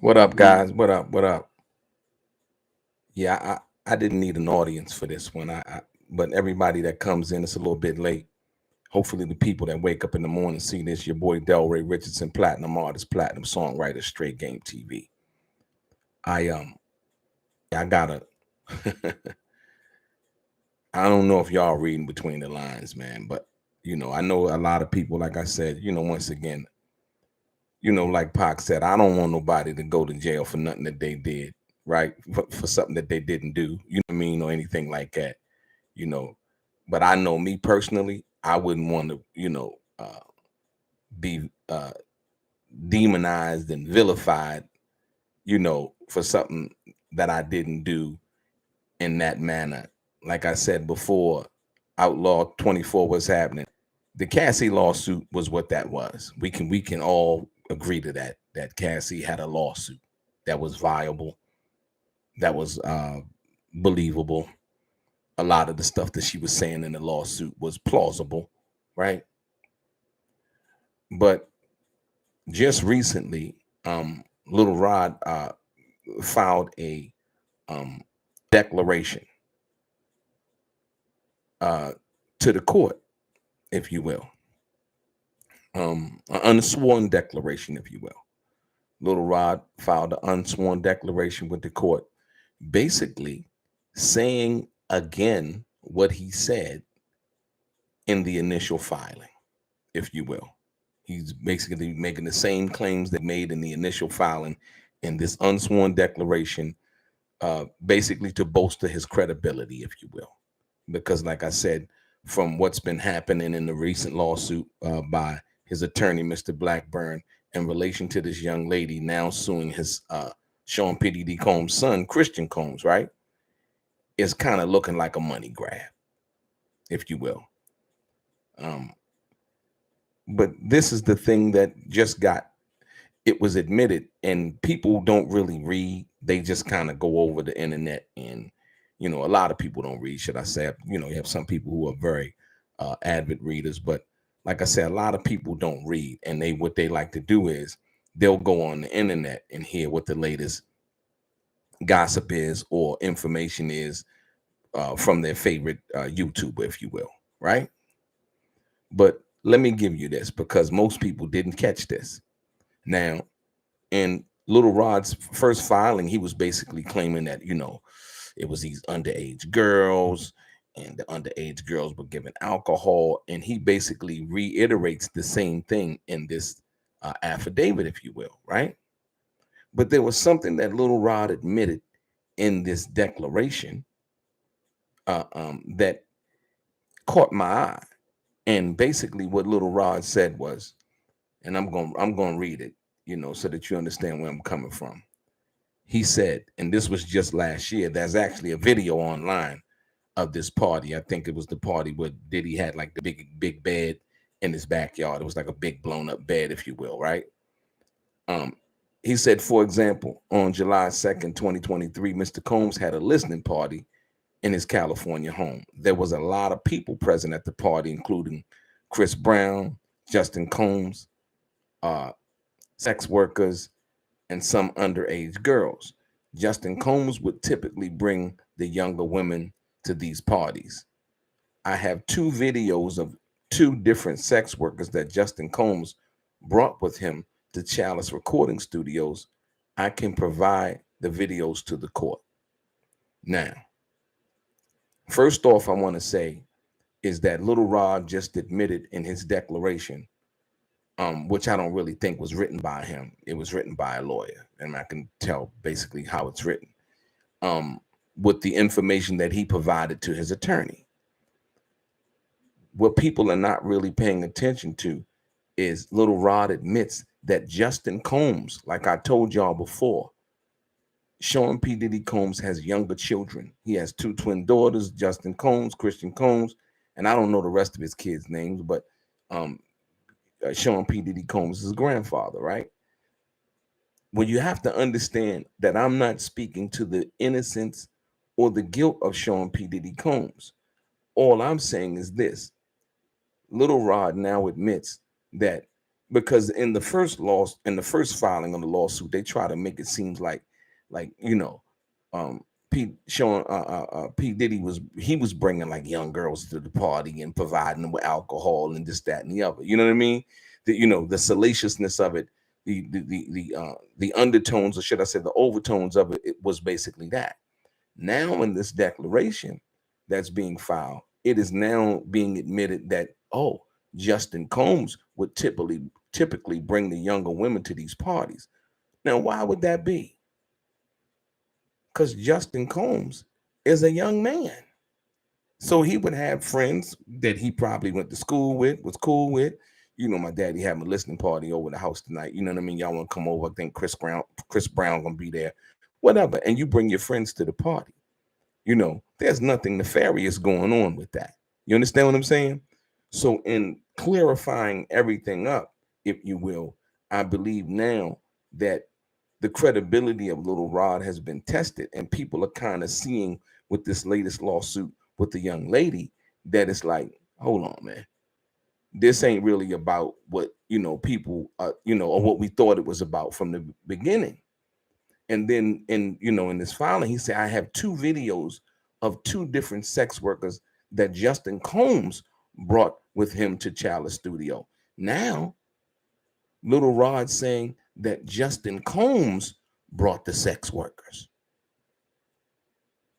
What up, guys? What up? What up? Yeah, I didn't need an audience for this one. But everybody that comes in, it's a little bit late. Hopefully, the people that wake up in the morning see this. Your boy DELRAY, Richardson, platinum artist, platinum songwriter, straight game TV. I I gotta. I don't know if y'all reading between the lines, man, but I know a lot of people. Like I said, once again, like Pac said, I don't want nobody to go to jail for nothing that they did, right? For something that they didn't do, you know what I mean, or anything like that, you know. But I know me personally, I wouldn't want to, be demonized and vilified, for something that I didn't do in that manner. Like I said before, Outlaw 24 was happening. The Cassie lawsuit was what that was. We can all agree to that Cassie had a lawsuit that was viable, that was believable. A lot of the stuff that she was saying in the lawsuit was plausible, right? But just recently, Little Rod filed a um, declaration uh, to the court, if you will, an unsworn declaration, if you will. Little Rod filed an unsworn declaration with the court, basically saying again what he said in the initial filing, if you will. He's basically making the same claims that made in the initial filing in this unsworn declaration, basically to bolster his credibility, if you will. Because, like I said, from what's been happening in the recent lawsuit by his attorney, Mr. Blackburn, in relation to this young lady now suing his Sean P. Diddy Combs' son, Christian Combs, right? It's kind of looking like a money grab, if you will. Um, but this is the thing that just got it was admitted, and people don't really read. They just kind of go over the internet, and a lot of people don't read, should I say. You have some people who are very avid readers, but like I said, a lot of people don't read, and what they like to do is they'll go on the internet and hear what the latest gossip is or information is from their favorite YouTuber, if you will, right? But let me give you this, because most people didn't catch this. Now, in Little Rod's first filing, he was basically claiming that, it was these underage girls, and the underage girls were given alcohol. And he basically reiterates the same thing in this affidavit, if you will, right? But there was something that Little Rod admitted in this declaration that caught my eye. And basically, what Little Rod said was, and I'm going to read it, so that you understand where I'm coming from. He said, and this was just last year, there's actually a video online of this party. I think it was the party where Diddy had like the big bed in his backyard. It was like a big blown up bed, if you will, right? Um, he said, for example, on July 2nd, 2023, Mr. Combs had a listening party in his California home. There was a lot of people present at the party, including Chris Brown, Justin Combs, uh, sex workers, and some underage girls. Justin Combs would typically bring the younger women to these parties. I have two videos of two different sex workers that Justin Combs brought with him to Chalice Recording Studios. I can provide the videos to the court. Now, first off, I want to say is that Little Rod just admitted in his declaration, which I don't really think was written by him. It was written by a lawyer, and I can tell basically how it's written, um, with the information that he provided to his attorney. What people are not really paying attention to is Little Rod admits that Justin Combs, like I told y'all before, Sean P. Diddy Combs has younger children. He has two twin daughters, Justin Combs, Christian Combs, and I don't know the rest of his kids' names, but um, Sean P. Diddy Combs' his grandfather, right? Well, you have to understand that I'm not speaking to the innocence or the guilt of Sean P. Diddy Combs. All I'm saying is this: Little Rod now admits that because in the first in the first filing of the lawsuit, they try to make it seem like um, P Diddy was bringing like young girls to the party and providing them with alcohol and this, that, and the other. You know what I mean? The salaciousness of it, the undertones, or should I say, the overtones of it, it was basically that. Now in this declaration that's being filed, it is now being admitted that, oh, Justin Combs would typically bring the younger women to these parties. Now, why would that be? Because Justin Combs is a young man. So he would have friends that he probably went to school with, was cool with. My daddy having a listening party over the house tonight. You know what I mean? Y'all want to come over? I think Chris Brown gonna be there, whatever. And you bring your friends to the party. There's nothing nefarious going on with that. You understand what I'm saying? So, in clarifying everything up, if you will, I believe now that the credibility of Little Rod has been tested, and people are kind of seeing with this latest lawsuit with the young lady that it's like, hold on, man. This ain't really about what, people, or what we thought it was about from the beginning. And then in this filing, he said, I have two videos of two different sex workers that Justin Combs brought with him to Chalice Studio. Now, Little Rod saying that Justin Combs brought the sex workers.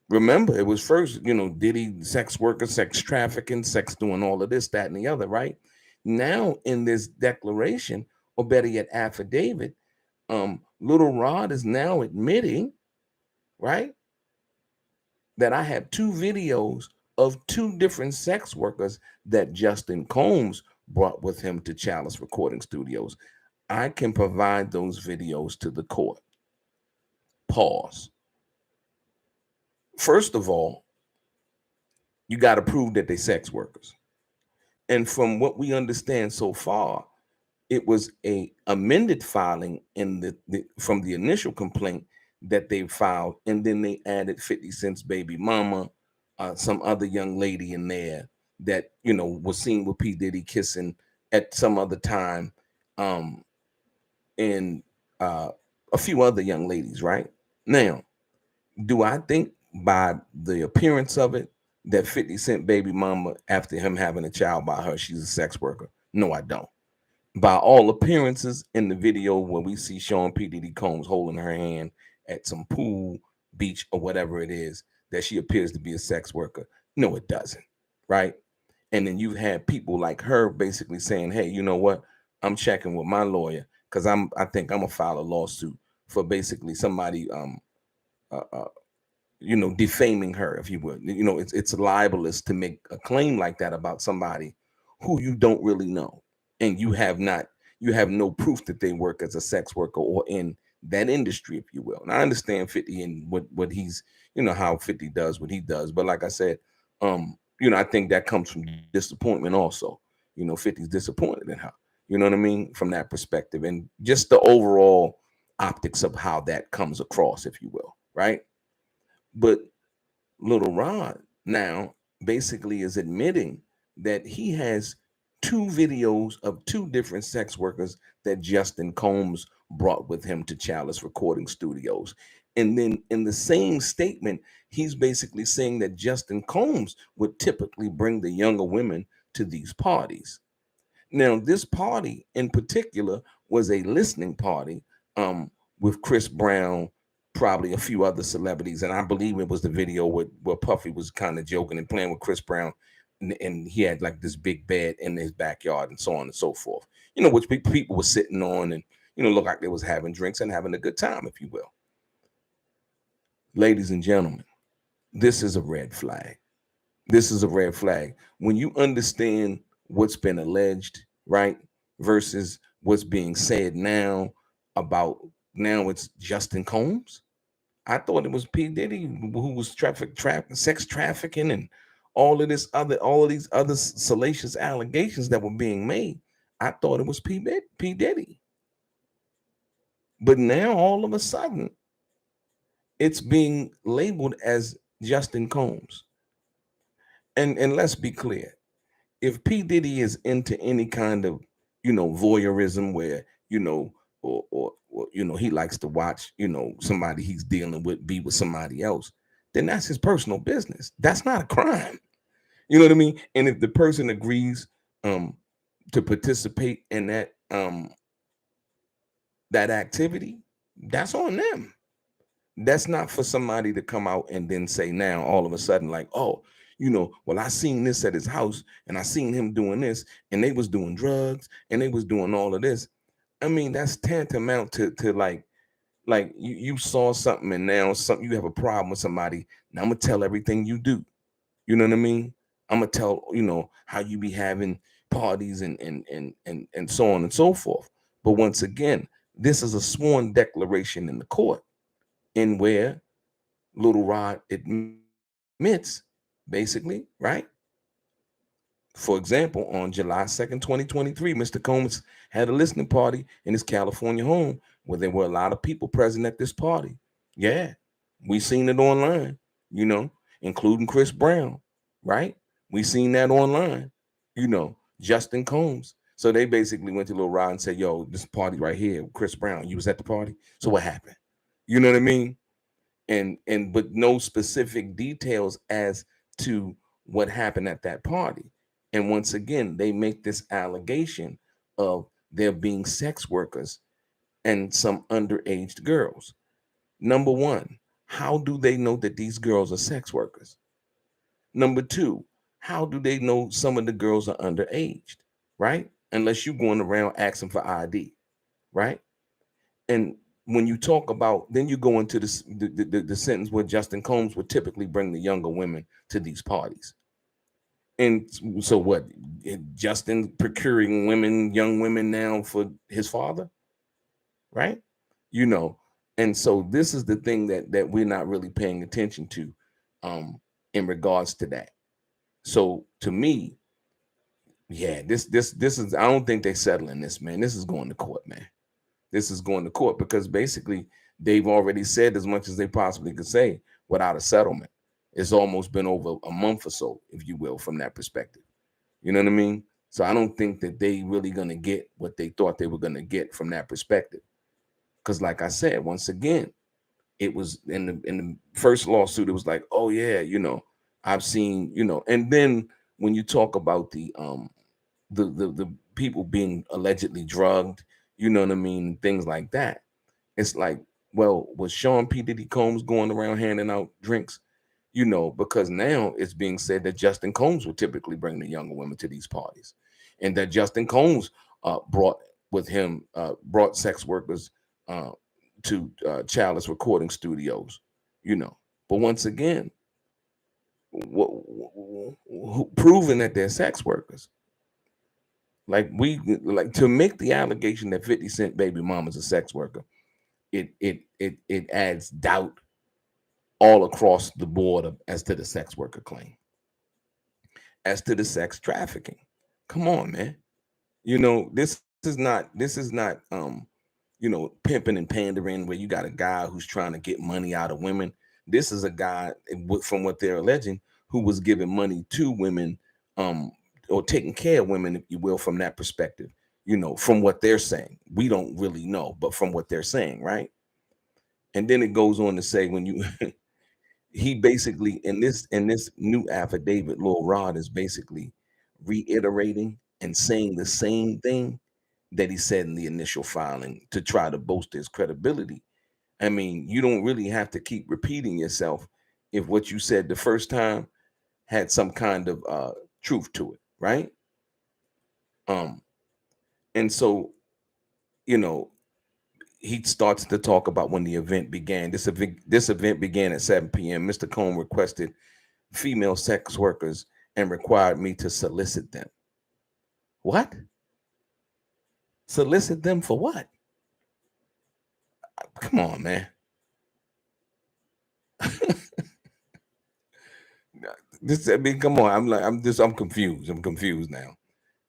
Remember, it was first, Diddy, sex workers, sex trafficking, sex doing all of this, that, and the other, right? Now, in this declaration, or better yet, affidavit, Little Rod is now admitting, right, that I have two videos of two different sex workers that Justin Combs brought with him to Chalice Recording Studios. I can provide those videos to the court. Pause. First of all, you got to prove that they're sex workers. And from what we understand so far, it was a amended filing in from the initial complaint that they filed, and then they added 50 Cent's baby mama, some other young lady in there that was seen with P. Diddy kissing at some other time, and a few other young ladies. Right now, do I think by the appearance of it that 50 Cent baby mama, after him having a child by her, she's a sex worker? No, I don't. By all appearances, in the video where we see Sean P. Diddy Combs holding her hand at some pool, beach, or whatever it is, that she appears to be a sex worker. No, it doesn't. Right? And then you've had people like her basically saying, hey, you know what? I'm checking with my lawyer because I think I'm gonna file a lawsuit for basically somebody uh, uh, defaming her, if you would. It's libelous to make a claim like that about somebody who you don't really know, and you have no proof that they work as a sex worker or in that industry, if you will. And I understand 50 and what he's, how 50 does what he does, but like I said, I think that comes from disappointment also. 50's disappointed in her. You know what I mean? From that perspective, and just the overall optics of how that comes across, if you will, right? But Little Rod now basically is admitting that he has two videos of two different sex workers that Justin Combs brought with him to Chalice Recording Studios. And then in the same statement, he's basically saying that Justin Combs would typically bring the younger women to these parties. Now, this party in particular was a listening party with Chris Brown, probably a few other celebrities, and I believe it was the video where Puffy was kind of joking and playing with Chris Brown, and he had like this big bed in his backyard and so on and so forth. Which people were sitting on and looked like they was having drinks and having a good time, if you will. Ladies and gentlemen, this is a red flag. This is a red flag. When you understand what's been alleged, right, versus what's being said now about now it's Justin Combs. I thought it was P. Diddy who was sex trafficking and all of these other salacious allegations that were being made. I thought it was P. Diddy. But now all of a sudden it's being labeled as Justin Combs. And let's be clear. If P. Diddy is into any kind of voyeurism where, or he likes to watch, somebody he's dealing with be with somebody else, then that's his personal business. That's not a crime. You know what I mean? And if the person agrees um to participate in that activity, that's on them. That's not for somebody to come out and then say now all of a sudden like, oh, well, I seen this at his house and I seen him doing this and they was doing drugs and they was doing all of this. I mean, that's tantamount to like you saw something and now something, you have a problem with somebody. Now I'm gonna tell everything you do. You know what I mean? I'm gonna tell, how you be having parties and so on and so forth. But once again, this is a sworn declaration in the court in where Little Rod admits, basically, right? For example, on July 2nd, 2023, Mr. Combs had a listening party in his California home where there were a lot of people present at this party. Yeah, we seen it online, you know, including Chris Brown, right? We seen that online, Justin Combs. So they basically went to Lil Rod and said, yo, this party right here, Chris Brown, you was at the party. So what happened? You know what I mean? And but no specific details as to what happened at that party. And once again, they make this allegation of there being sex workers and some underage girls. Number one, how do they know that these girls are sex workers? Number two, how do they know some of the girls are underage, right? Unless you're going around asking for ID, right? And when you talk about, then you go into this the sentence where Justin Combs would typically bring the younger women to these parties. And so what? Justin procuring women, young women now for his father, right? You know, and so this is the thing that we're not really paying attention to in regards to that. So to me, yeah, this is, I don't think they're settling this, man. This is going to court, man. This is going to court because basically they've already said as much as they possibly could say without a settlement. It's almost been over a month or so, if you will, from that perspective. You know what I mean? So I don't think that they really gonna get what they thought they were gonna get from that perspective. Because, like I said, once again, it was in the first lawsuit. It was like, oh yeah, I've seen, and then when you talk about the people being allegedly drugged, you know what I mean, things like that. It's like, well, was Sean P. Diddy Combs going around handing out drinks? Because now it's being said that Justin Combs would typically bring the younger women to these parties, and that Justin Combs brought sex workers uh, to childless recording studios. You know, but once again, proving that they're sex workers. Like to make the allegation that 50 Cent baby mama's a sex worker, it adds doubt all across the board as to the sex worker claim, as to the sex trafficking. Come on, man. This is not pimping and pandering where you got a guy who's trying to get money out of women. This is a guy, from what they're alleging, who was giving money to women, um, or taking care of women, if you will, from that perspective. From what they're saying, we don't really know, but from what they're saying, right? And then it goes on to say when you he basically in this new affidavit, Lil Rod is basically reiterating and saying the same thing that he said in the initial filing to try to bolster his credibility. I mean, you don't really have to keep repeating yourself if what you said the first time had some kind of truth to it, right? Um, and so, you know, he starts to talk about when the event began. This event began at 7 p.m. Mr. Cohn requested female sex workers and required me to solicit them. What? Solicit them for what? Come on, man. I mean, come on. I'm confused. I'm confused now.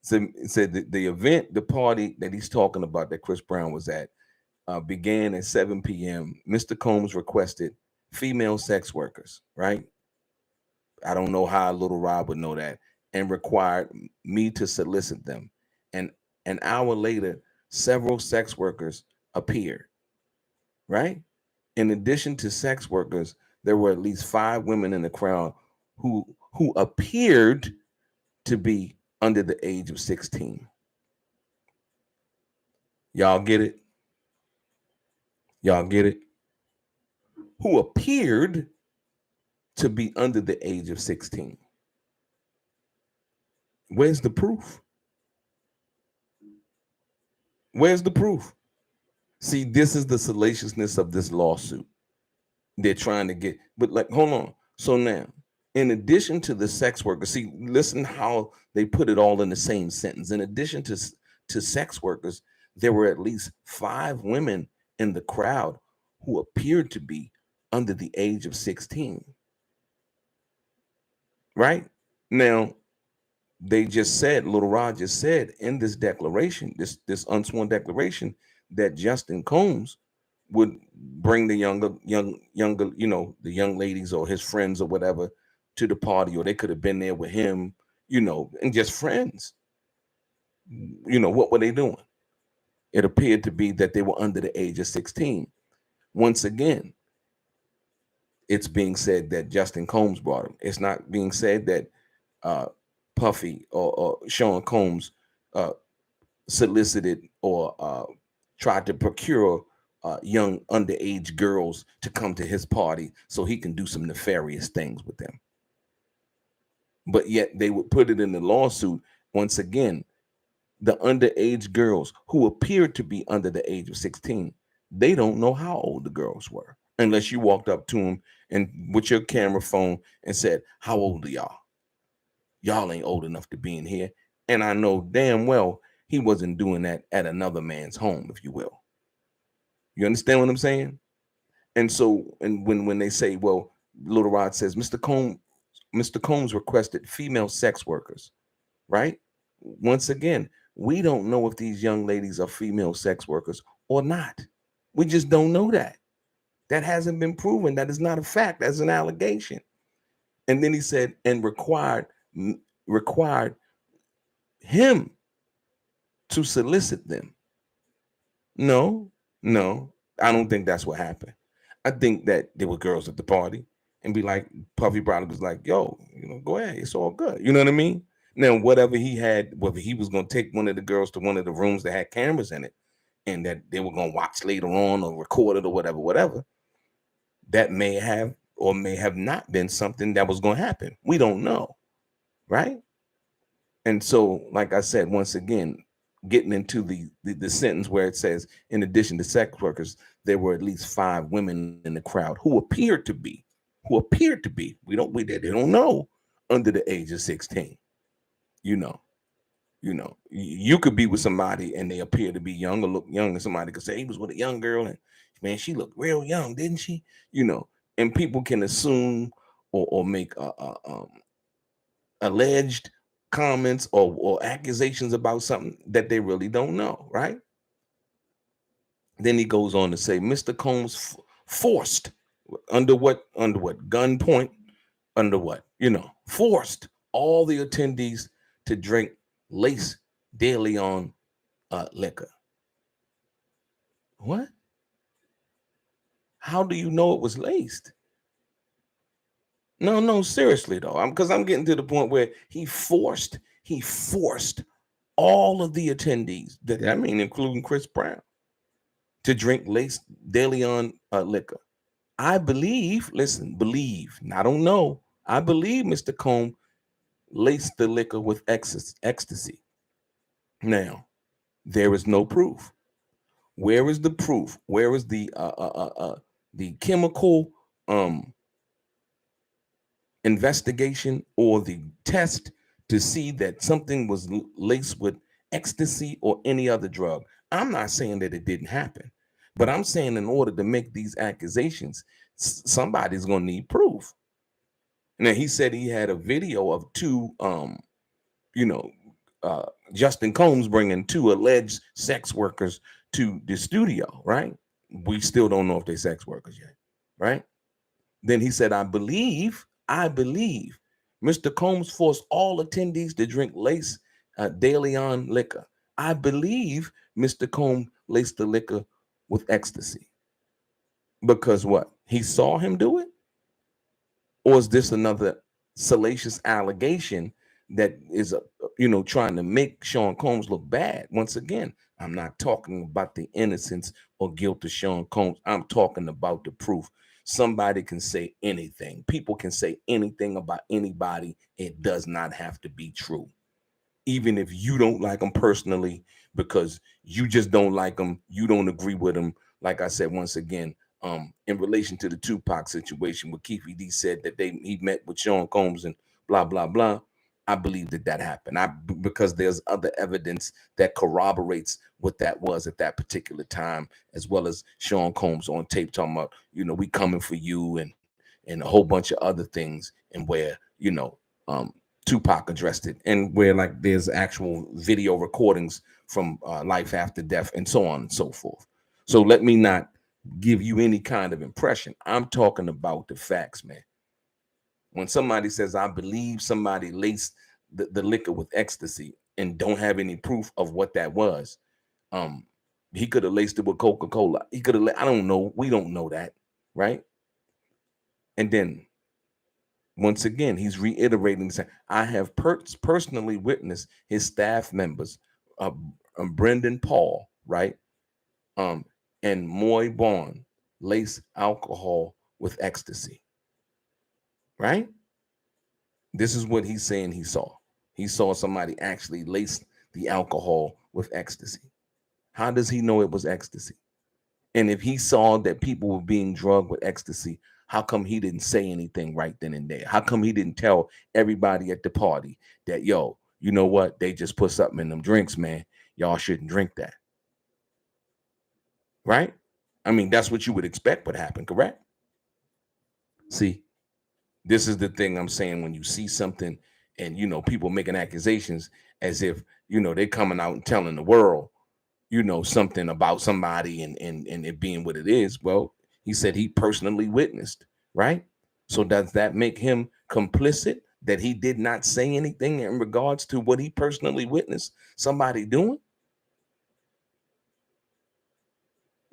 So it said the event, the party that he's talking about that Chris Brown was at, began at 7 p.m. Mr. Combs requested female sex workers, right? I don't know how Little Rob would know that, and required me to solicit them. And An hour later, several sex workers appeared, right? In addition to sex workers, there were at least 5 women in the crowd who appeared to be under the age of 16. Y'all get it? Y'all get it? Who appeared to be under the age of 16. Where's the proof? Where's the proof? See, this is the salaciousness of this lawsuit. They're trying to get, but like, hold on. So now, in addition to the sex workers, see, listen how they put it all in the same sentence. In addition to sex workers, there were at least 5 women in the crowd who appeared to be under the age of 16. Right? Now, they just said, Little Rod just said in this declaration, this unsworn declaration, that Justin Combs would bring the younger, the young ladies or his friends or whatever to the party, or they could have been there with him, and just friends. What were they doing? It appeared to be that they were under the age of 16. Once again, it's being said that Justin Combs brought him. It's not being said that Puffy or Sean Combs solicited or tried to procure young underage girls to come to his party so he can do some nefarious things with them. But yet they would put it in the lawsuit. Once again, the underage girls who appeared to be under the age of 16, they don't know how old the girls were unless you walked up to them and with your camera phone and said, "How old are y'all? Y'all ain't old enough to be in here." And I know damn well he wasn't doing that at another man's home, if you will. You understand what I'm saying? And so, and when they say, well, Little Rod says, Mr. Combs requested female sex workers, right? Once again, we don't know if these young ladies are female sex workers or not. We just don't know that. That hasn't been proven. That is not a fact. That's an allegation. And then he said, and required him to solicit them. No, I don't think that's what happened. I think that there were girls at the party and be like, Puffy Brother was like, yo, go ahead. It's all good. You know what I mean? Now, whatever he had, whether he was going to take one of the girls to one of the rooms that had cameras in it and that they were going to watch later on or record it or whatever, that may have or may have not been something that was going to happen. We don't know. Right? And so, like I said, once again, getting into the sentence where it says, in addition to sex workers, there were at least 5 women in the crowd who appeared to be, they don't know, under the age of 16. You could be with somebody and they appear to be young or look young, and somebody could say he was with a young girl and man, she looked real young, didn't she? And people can assume or make alleged comments or accusations about something that they really don't know, right? Then he goes on to say, Mr. Combs forced under what gunpoint, under what forced all the attendees to drink lace daily on liquor. What? How do you know it was laced? No, seriously though, because I'm getting to the point where he forced all of the attendees, including Chris Brown, to drink lace daily on liquor. I believe, I don't know. I believe Mr. Combs laced the liquor with ecstasy. Now, there is no proof. Where is the proof? Where is the chemical investigation or the test to see that something was laced with ecstasy or any other drug? I'm not saying that it didn't happen, but I'm saying in order to make these accusations, somebody's going to need proof. Now, he said he had a video of Justin Combs bringing 2 alleged sex workers to the studio, right? We still don't know if they're sex workers yet, right? Then he said, I believe Mr. Combs forced all attendees to drink lace daily on liquor. I believe Mr. Combs laced the liquor with ecstasy. Because what? He saw him do it? Or is this another salacious allegation that is, trying to make Sean Combs look bad? Once again, I'm not talking about the innocence or guilt of Sean Combs. I'm talking about the proof. Somebody can say anything. People can say anything about anybody. It does not have to be true. Even if you don't like them personally, because you just don't like them, you don't agree with them. Like I said, once again, in relation to the Tupac situation, where Keefe D said that he met with Sean Combs and blah blah blah. I believe that happened. Because there's other evidence that corroborates what that was at that particular time, as well as Sean Combs on tape talking about, we coming for you, and a whole bunch of other things, and where Tupac addressed it, and where like there's actual video recordings from life after death and so on and so forth. So let me not give you any kind of impression. I'm talking about the facts, man. When somebody says, I believe somebody laced the liquor with ecstasy and don't have any proof of what that was, he could have laced it with Coca-Cola. He could have, I don't know. We don't know that, right? And then once again, he's reiterating, saying, I have personally witnessed his staff members, Brendan Paul, right? And Moy Bond lace alcohol with ecstasy, right? This is what he's saying he saw. He saw somebody actually lace the alcohol with ecstasy. How does he know it was ecstasy? And if he saw that people were being drugged with ecstasy, how come he didn't say anything right then and there? How come he didn't tell everybody at the party that, yo, you know what? They just put something in them drinks, man. Y'all shouldn't drink that. Right? I mean, that's what you would expect would happen, correct? See, this is the thing I'm saying. When you see something and, people making accusations as if, they're coming out and telling the world, something about somebody, and it being what it is. Well, he said he personally witnessed, right? So does that make him complicit that he did not say anything in regards to what he personally witnessed somebody doing?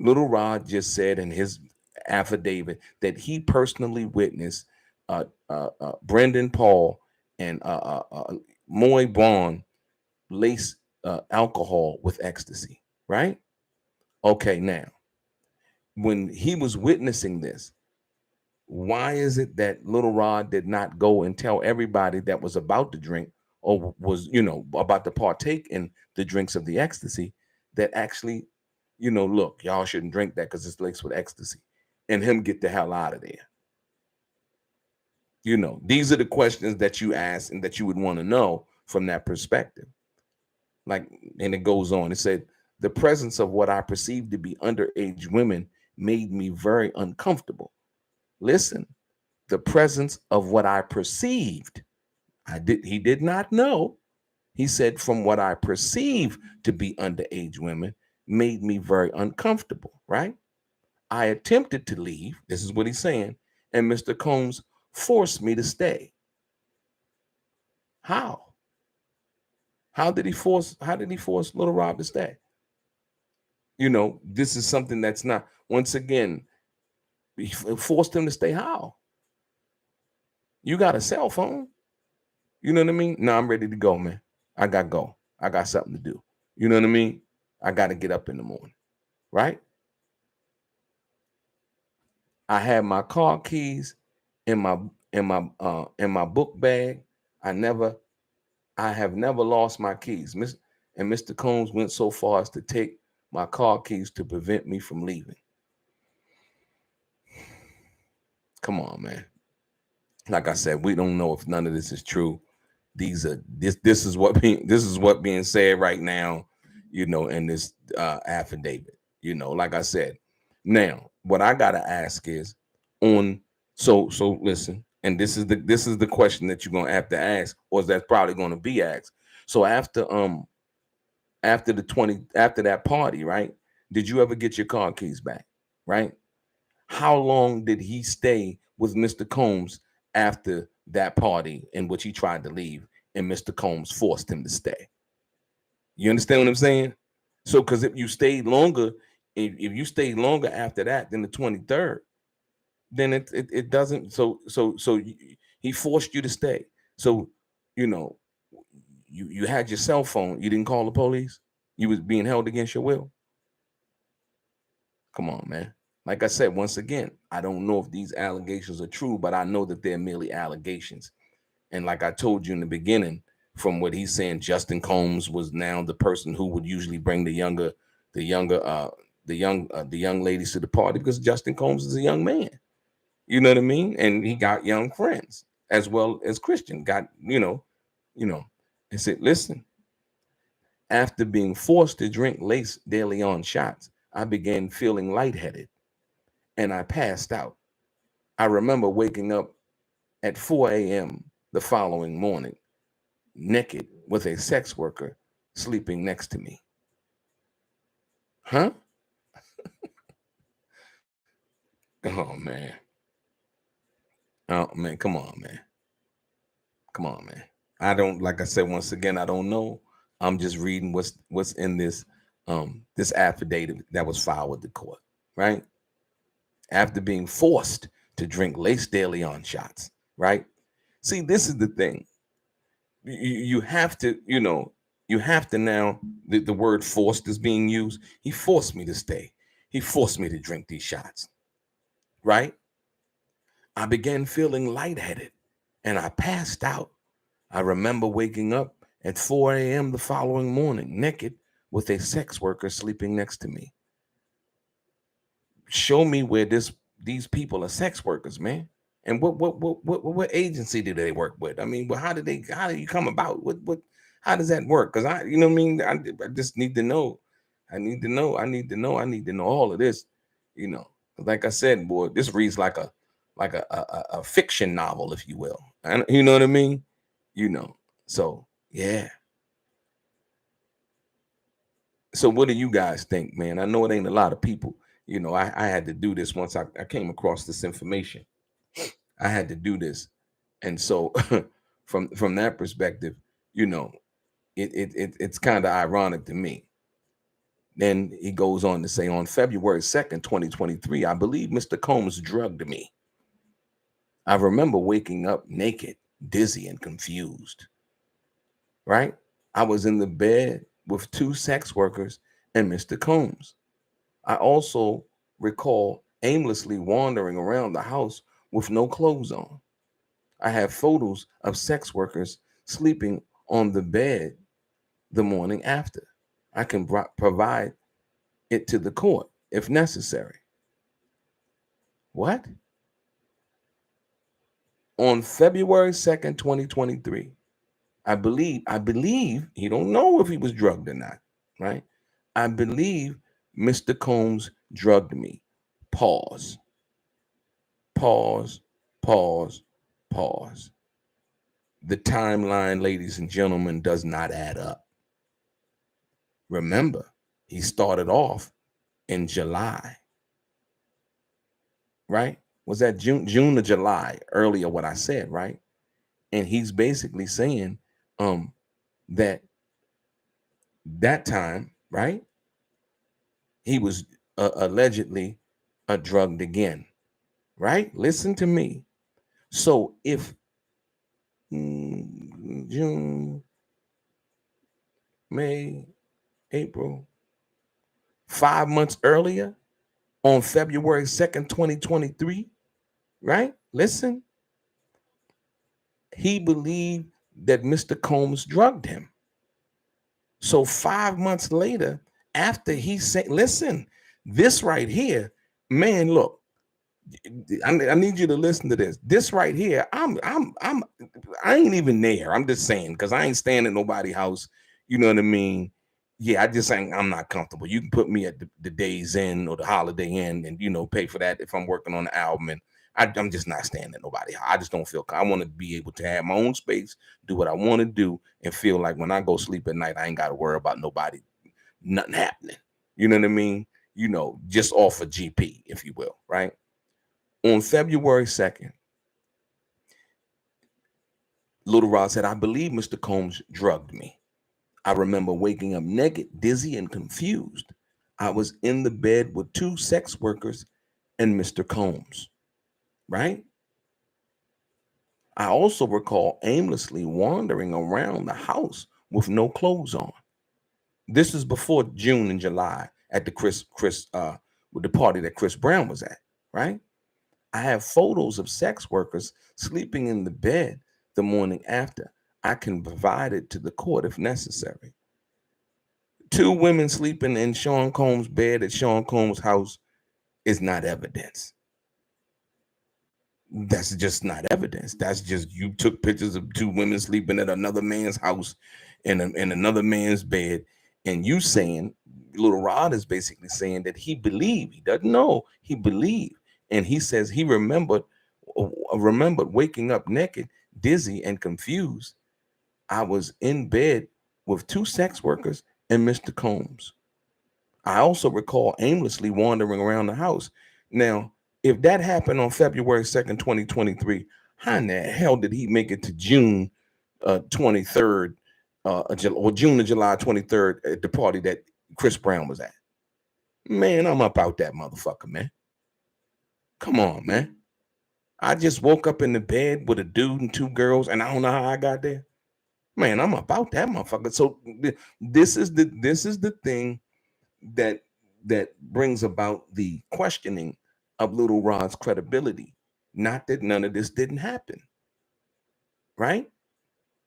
Little Rod just said in his affidavit that he personally witnessed Brendan Paul and Moy Bond lace alcohol with ecstasy, right? Okay, now, when he was witnessing this, why is it that Little Rod did not go and tell everybody that was about to drink, or was, about to partake in the drinks of the ecstasy, that actually, look, y'all shouldn't drink that because it's laced with ecstasy, and him get the hell out of there? These are the questions that you ask and that you would want to know from that perspective. Like, and it goes on. It said, the presence of what I perceived to be underage women made me very uncomfortable. Listen, the presence of what I perceived, he did not know. He said, from what I perceive to be underage women made me very uncomfortable, right? I attempted to leave. This is what he's saying. And Mr. Combs forced me to stay. How? How did he force Little Rob to stay? This is something that's not, once again, he forced him to stay. How? You got a cell phone. You know what I mean? No, I'm ready to go, man. I got to go. I got something to do. You know what I mean? I got to get up in the morning, right? I had my car keys in my book bag. I have never lost my keys. And Mr. Combs went so far as to take my car keys to prevent me from leaving. Come on, man. Like I said, we don't know if none of this is true. This is what being said right now, in this affidavit. Like I said. Now, what I gotta ask is, so listen, and this is the question that you're gonna have to ask, or that's probably gonna be asked. So after that party, right? Did you ever get your car keys back? Right? How long did he stay with Mr. Combs after that party in which he tried to leave and Mr. Combs forced him to stay? You understand what I'm saying? So, because if you stayed longer, if you stayed longer after that than the 23rd, then it doesn't. He forced you to stay. So, you know, you had your cell phone. You didn't call the police. You was being held against your will. Come on, man. Like I said, once again, I don't know if these allegations are true, but I know that they're merely allegations. And like I told you in the beginning, from what he's saying, Justin Combs was now the person who would usually bring the younger, the young ladies to the party, because Justin Combs is a young man. You know what I mean? And he got young friends as well as Christian. Got you know. And said, listen, after being forced to drink Lace De Leon shots, I began feeling lightheaded and I passed out. I remember waking up at 4 a.m. the following morning, naked with a sex worker sleeping next to me. Huh? Oh man. Oh man, come on, man. Come on, man. I don't, like I said once again, I don't know. I'm just reading what's in this affidavit that was filed with the court, right? After being forced to drink Lace De Leon shots, right? See, this is the thing. You have to, you have to now, the word forced is being used. He forced me to stay. He forced me to drink these shots, right? I began feeling lightheaded and I passed out. I remember waking up at 4 a.m. the following morning, naked with a sex worker sleeping next to me. Show me where these people are sex workers, man. And what agency do they work with? I mean, well, how do you come about? How does that work? Because you know what I mean? I just need to know. I need to know. I need to know. I need to know all of this. You know, like I said, boy, this reads like a fiction novel, if you will. And you know what I mean? You know. So yeah. So what do you guys think, man? I know it ain't a lot of people. You know, I had to do this once I came across this information. I had to do this. And so from that perspective, you know, it's kind of ironic to me. Then he goes on to say, on February 2nd, 2023, I believe Mr. Combs drugged me. I remember waking up naked, dizzy, and confused. Right? I was in the bed with two sex workers and Mr. Combs. I also recall aimlessly wandering around the house with no clothes on. I have photos of sex workers sleeping on the bed the morning after. I can provide it to the court if necessary. What? On February 2nd, 2023, I believe he don't know if he was drugged or not, right? I believe Mr. Combs drugged me. Pause. Pause. Pause. Pause. The timeline, ladies and gentlemen, does not add up. Remember, he started off in July, right? Was that June or July? Earlier, what I said, right? And he's basically saying that that time, right? He was allegedly drugged again, right? Listen to me. So if June, May, April, 5 months earlier, on February 2nd, 2023, right? Listen, he believed that Mr. Combs drugged him. So 5 months later, after he said, listen, this right here, man, look, I need you to listen to this. This right here, I ain't even there. I'm just saying, because I ain't staying at nobody's house. You know what I mean? Yeah, I just ain't, I'm not comfortable. You can put me at the Days Inn or the Holiday Inn and, pay for that if I'm working on the album. And I'm just not staying at nobody. I just don't feel, I want to be able to have my own space, do what I want to do, and feel like when I go sleep at night, I ain't got to worry about nobody, nothing happening. You know what I mean? Just off a GP, if you will, right? On February 2nd, Little Rod said, I believe Mr. Combs drugged me. I remember waking up naked, dizzy, and confused. I was in the bed with two sex workers and Mr. Combs, right? I also recall aimlessly wandering around the house with no clothes on. This is before June and July at the with the party that Chris Brown was at, right? I have photos of sex workers sleeping in the bed the morning after. I can provide it to the court if necessary. Two women sleeping in Sean Combs' bed at Sean Combs' house is not evidence. That's just not evidence. That's just you took pictures of two women sleeping at another man's house in another man's bed, and you saying Little Rod is basically saying that he believed. He doesn't know. He believed, and he says he remembered waking up naked, dizzy, and confused. I was in bed with two sex workers and Mr. Combs. I also recall aimlessly wandering around the house. Now, if that happened on February 2nd, 2023, how in the hell did he make it to June 23rd or June or July 23rd at the party that Chris Brown was at? Man, I'm up out that motherfucker, man. Come on, man. I just woke up in the bed with a dude and two girls, and I don't know how I got there. Man, I'm about that motherfucker. So this is the thing that brings about the questioning of Little Rod's credibility. Not that none of this didn't happen, right?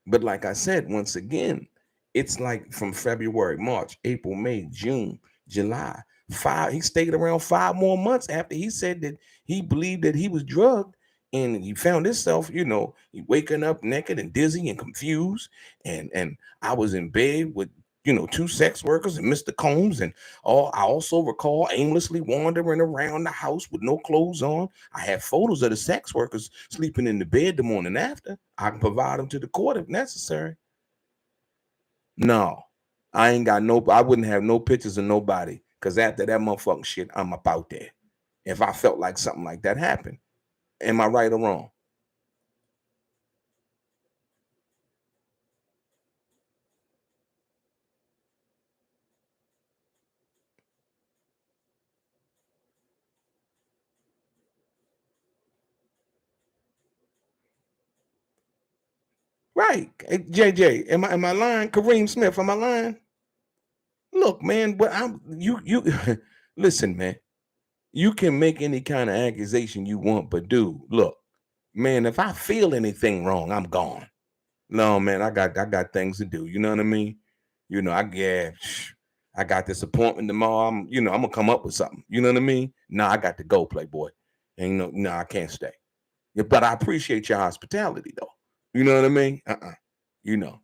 But like I said, once again, it's like from February, March, April, May, June, July. He stayed around 5 more months after he said that he believed that he was drugged. And he found himself, he waking up naked and dizzy and confused. And I was in bed with, two sex workers and Mr. Combs. And I also recall aimlessly wandering around the house with no clothes on. I have photos of the sex workers sleeping in the bed the morning after. I can provide them to the court if necessary. No, I wouldn't have no pictures of nobody because after that motherfucking shit, I'm up out there. If I felt like something like that happened, am I right or wrong? Right. Hey, JJ, am I lying? Kareem Smith, am I lying? Look, man, but you listen, man. You can make any kind of accusation you want, but dude, look, man, if I feel anything wrong, I'm gone. No, man, I got things to do. You know what I mean? I got this appointment tomorrow. I'm gonna come up with something. You know what I mean? No, I got to go, Playboy. And no, I can't stay. Yeah, but I appreciate your hospitality though. You know what I mean? You know.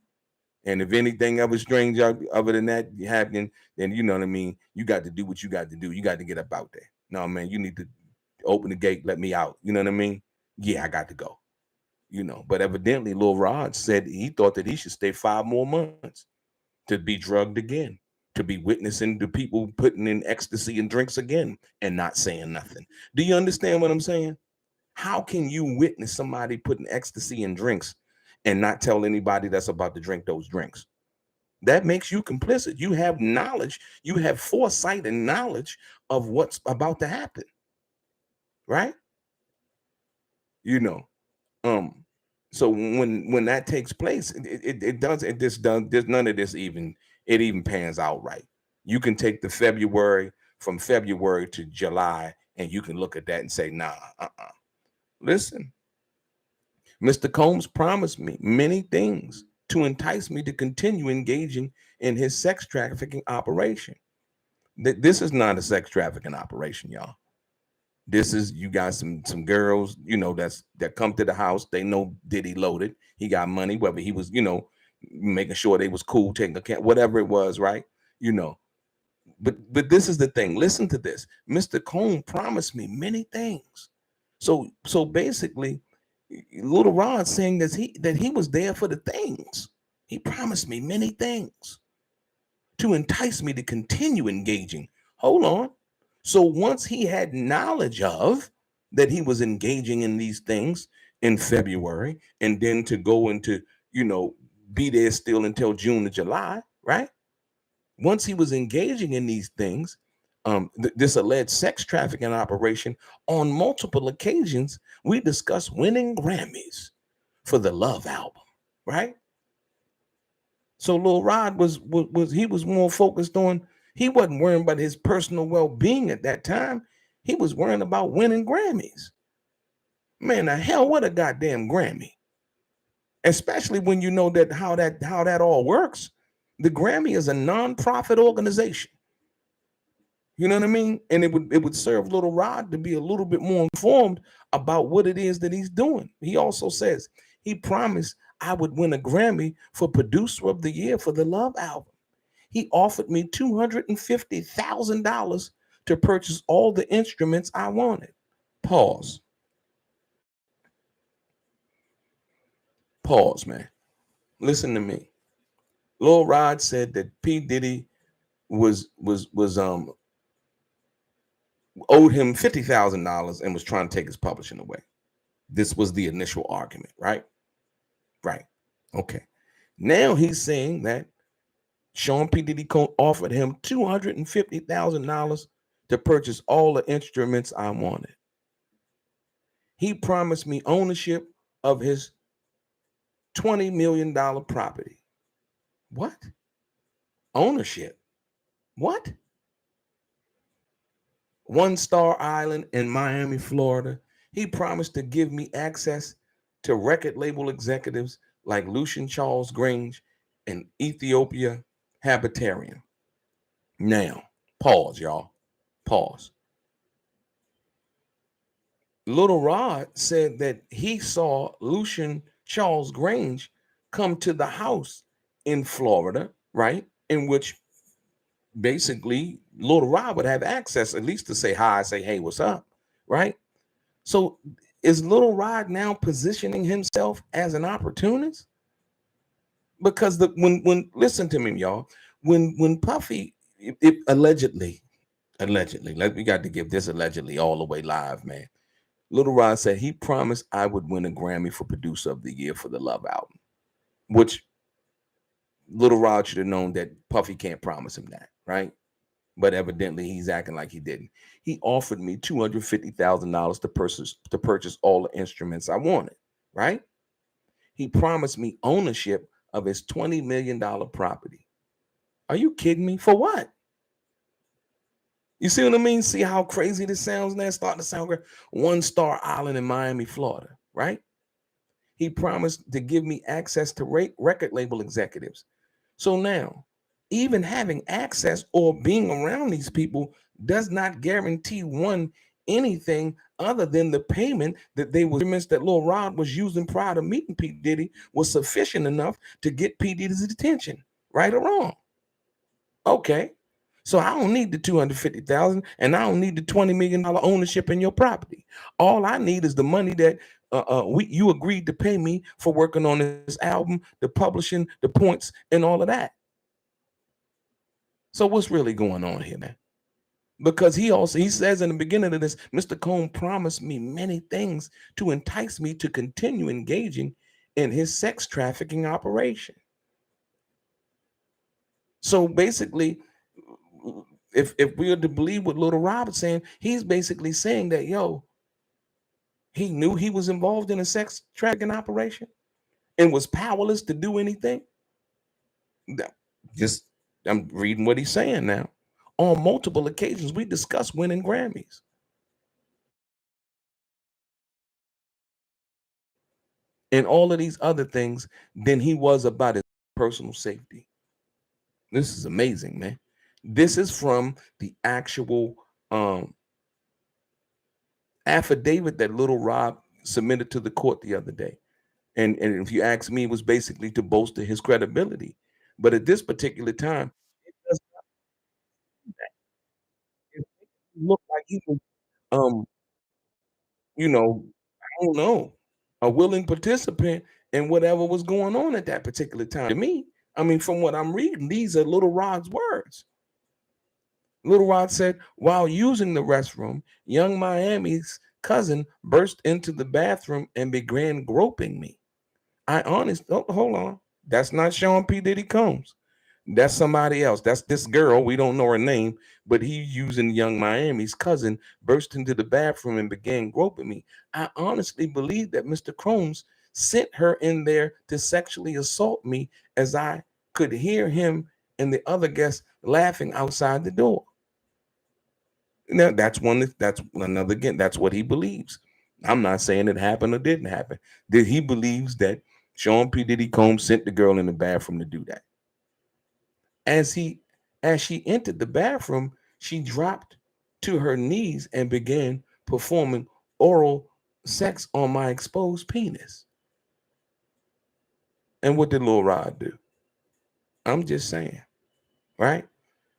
And if anything ever strange other than that happening, then you know what I mean. You got to do what you got to do. You got to get up out there. No, man, you need to open the gate, let me out. You know what I mean? Yeah, I got to go. But evidently, Lil Rod said he thought that he should stay 5 more months to be drugged again, to be witnessing the people putting in ecstasy and drinks again and not saying nothing. Do you understand what I'm saying? How can you witness somebody putting ecstasy in drinks and not tell anybody that's about to drink those drinks? That makes you complicit. You have knowledge, you have foresight and knowledge of what's about to happen, right? You know, um, so when that takes place, it does it just done. There's none of this even pans out right. You can take the February from February to July, and you can look at that and say, nah, listen, Mr. Combs promised me many things to entice me to continue engaging in his sex trafficking operation. This is not a sex trafficking operation, y'all. This is you got some girls, that come to the house. They know Diddy loaded. He got money, whether he was, making sure they was cool, taking account, whatever it was, right? You know. But this is the thing. Listen to this. Mr. Combs promised me many things. So basically, Little Rod saying that he was there for the things. He promised me many things to entice me to continue engaging. Hold on. So once he had knowledge of that he was engaging in these things in February, and then to go into, be there still until June or July, right? Once he was engaging in these things, this alleged sex trafficking operation, on multiple occasions, we discussed winning Grammys for the Love album, right? So Lil Rod was he was more focused on, he wasn't worrying about his personal well-being at that time. He was worrying about winning Grammys. Man, the hell, what a goddamn Grammy. Especially when you know that how that all works. The Grammy is a non-profit organization. You know what I mean? And it would serve Little Rod to be a little bit more informed about what it is that he's doing. He also says he promised I would win a Grammy for Producer of the Year for the Love album. He offered me $250,000 to purchase all the instruments I wanted. Pause. Pause, man. Listen to me. Lil Rod said that P. Diddy was owed him $50,000 and was trying to take his publishing away. This was the initial argument, right? Right. Okay. Now he's saying that Sean P. Diddy offered him $250,000 to purchase all the instruments I wanted. He promised me ownership of his $20 million property. What? Ownership? What? One Star Island in Miami, Florida. He promised to give me access to record label executives like Lucian Charles Grange and Ethiopia Habitarian. Now, pause, y'all. Pause. Little Rod said that he saw Lucian Charles Grange come to the house in Florida, right? In which basically Little Rod would have access at least to say hi, say, hey, what's up, right? So is Little Rod now positioning himself as an opportunist? Because when listen to me, y'all, when Puffy it allegedly, we got to give this allegedly all the way live, man. Little Rod said he promised I would win a Grammy for Producer of the Year for the Love album, which Little Rod should have known that Puffy can't promise him that, right? But evidently he's acting like he didn't. He offered me $250,000 to purchase all the instruments I wanted, right? He promised me ownership of his $20 million property. Are you kidding me? For what? You see what I mean? See how crazy this sounds now? It's starting to sound great. One Star Island in Miami, Florida, right? He promised to give me access to record label executives. So now, even having access or being around these people does not guarantee one anything other than the payment that that Lil Rod was using prior to meeting P. Diddy was sufficient enough to get P. Diddy's attention, right or wrong. Okay. So I don't need the 250,000 and I don't need the $20 million ownership in your property. All I need is the money that you agreed to pay me for working on this album, the publishing, the points, and all of that. So what's really going on here, man? Because he says in the beginning of this, Mr. Cohn promised me many things to entice me to continue engaging in his sex trafficking operation. So basically, if we are to believe what Little Rod is saying, he's basically saying that, yo, he knew he was involved in a sex trafficking operation and was powerless to do anything. Just, I'm reading what he's saying now. On multiple occasions, we discussed winning Grammys and all of these other things than he was about his personal safety. This is amazing, man. This is from the actual affidavit that Little Rob submitted to the court the other day. And if you ask me, it was basically to bolster his credibility. But at this particular time, it does not look like he was, um, I don't know, a willing participant in whatever was going on at that particular time. To me, I mean, from what I'm reading, these are Little Rod's words. Little Rod said, while using the restroom, Young Miami's cousin burst into the bathroom and began groping me. Hold on. That's not Sean P. Diddy Combs. That's somebody else. That's this girl. We don't know her name, but he using Young Miami's cousin burst into the bathroom and began groping me. I honestly believe that Mr. Combs sent her in there to sexually assault me, as I could hear him and the other guests laughing outside the door. Now that's another again, that's what he believes. I'm not saying it happened or didn't happen. That he believes that Sean P. Diddy Combs sent the girl in the bathroom to do that. As he as she entered the bathroom, she dropped to her knees and began performing oral sex on my exposed penis. And what did Lil Rod do? I'm just saying, right?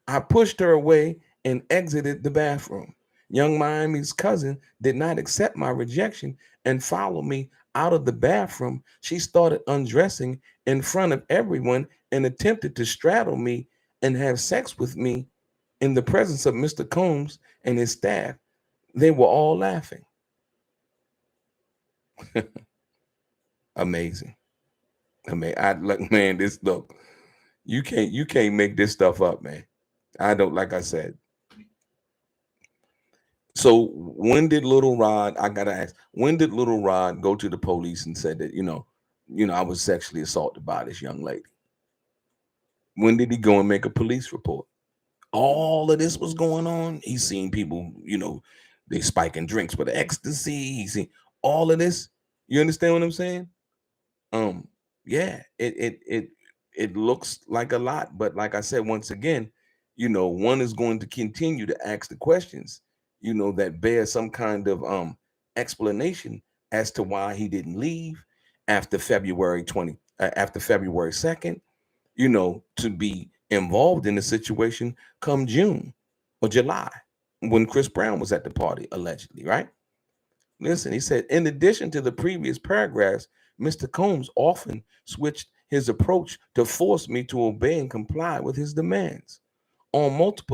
I pushed her away and exited the bathroom. Young Miami's cousin did not accept my rejection and followed me out of the bathroom. She started undressing in front of everyone and attempted to straddle me and have sex with me in the presence of Mr. Combs and his staff. They were all laughing. Amazing. I mean, I like, man, this look, you can't make this stuff up, man. I don't, like I said. So when did Little Rod, I gotta ask, when did Little Rod go to the police and said that, I was sexually assaulted by this young lady? When did he go and make a police report? All of this was going on. He's seen people, they spiking drinks with ecstasy. He's seen all of this. You understand what I'm saying? Um, yeah, it looks like a lot, but like I said, once again, one is going to continue to ask the questions, that bear some kind of explanation as to why he didn't leave after after February 2nd, to be involved in the situation come June or July when Chris Brown was at the party, allegedly, right? Listen, he said, in addition to the previous paragraphs, Mr. Combs often switched his approach to force me to obey and comply with his demands. On multiple